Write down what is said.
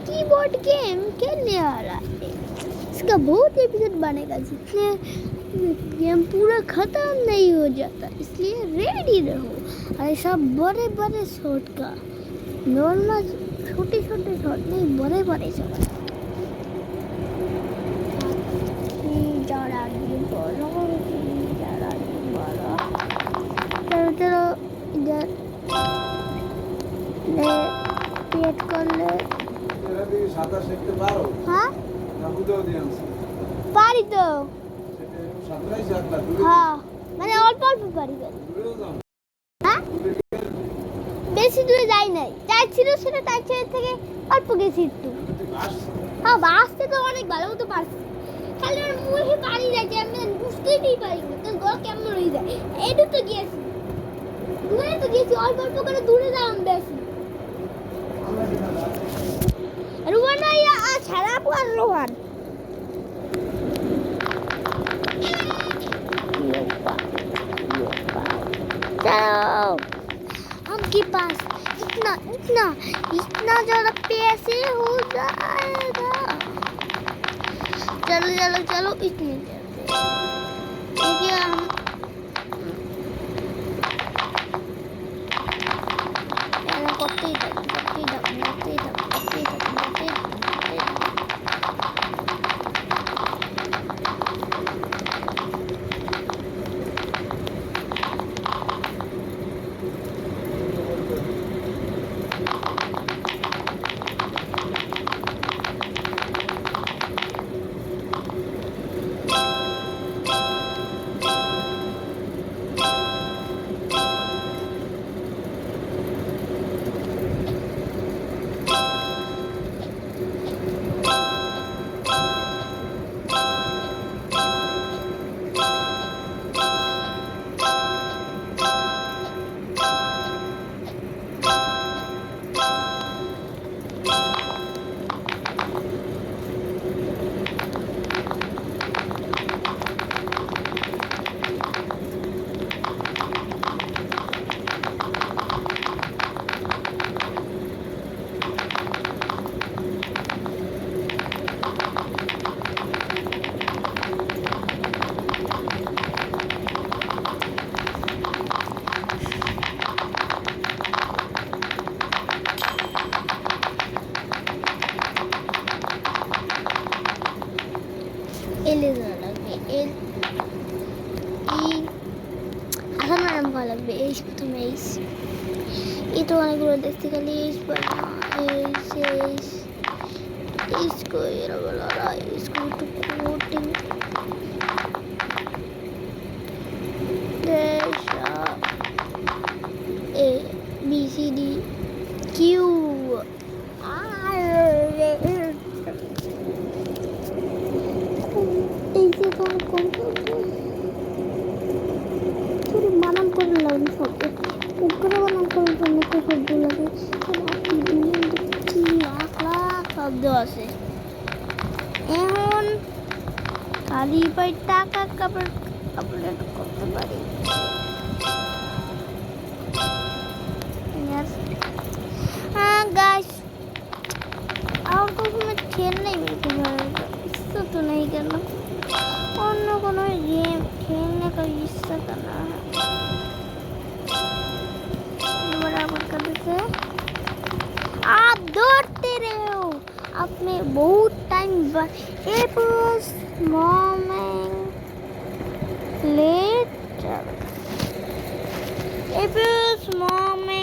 Keyboard game खेलने वाला है। इसका बहुत एपिसोड बनेगा जिससे गेम पूरा ख़त्म नहीं हो जाता, इसलिए रेडी रहो। और ऐसा बड़े बड़े शॉट का नॉर्मल छोटे छोटे शॉट नहीं, बड़े बड़े शॉट। चलो इधर पेट कर ले। हाँ পারি তো। হ্যাঁ মানে অল্প অল্প পারি। হ্যাঁ বেশি দূরে যাই নাই, যাই ছিল সেটা তার থেকে অল্প গেছি একটু। হ্যাঁ বাসতে তো অনেক ভালো মতো পারছি, খালি আর মুখে পানি যাচ্ছে, আমি বুঝতেই পারি না তো গলা কেমন হয়ে যায়। এইটু তো গিয়েছি, দূরে তো গিয়েছি, অল্প অল্প করে দূরে যাওয়াম বেশি। রুয়ানা ছাড়া আর রোহান चलो हमके पास इतना इतना इतना ज़्यादा पैसे हो जाएगा। चलो चलो चलो इतने देखिए हम करते ही ভালো লাগবে। এই প্রথমে এই তো অনেকগুলো দেখতে গেলে इसको ये वाला रहा है, इसको तो coating A B C D Q ऐसे कौन कौन थोड़ी मानम कर लगे सब ऊपर मानम कर जন্য তো শব্দ লাগে কি লাখ শব্দ আছে। এখন খালি পাই টাকা কাপড় আপলোড করতে পারি। हाँ गाइस और कुछ मैं खेलने मेरे को इच्छा तो नहीं करना, अन्य कोनो गेम खेलने का इच्छा करना है। बराबर कर देते आप दौड़ते रहे हो, आप में बहुत टाइम मॉर्निंग लेट मॉर्निंग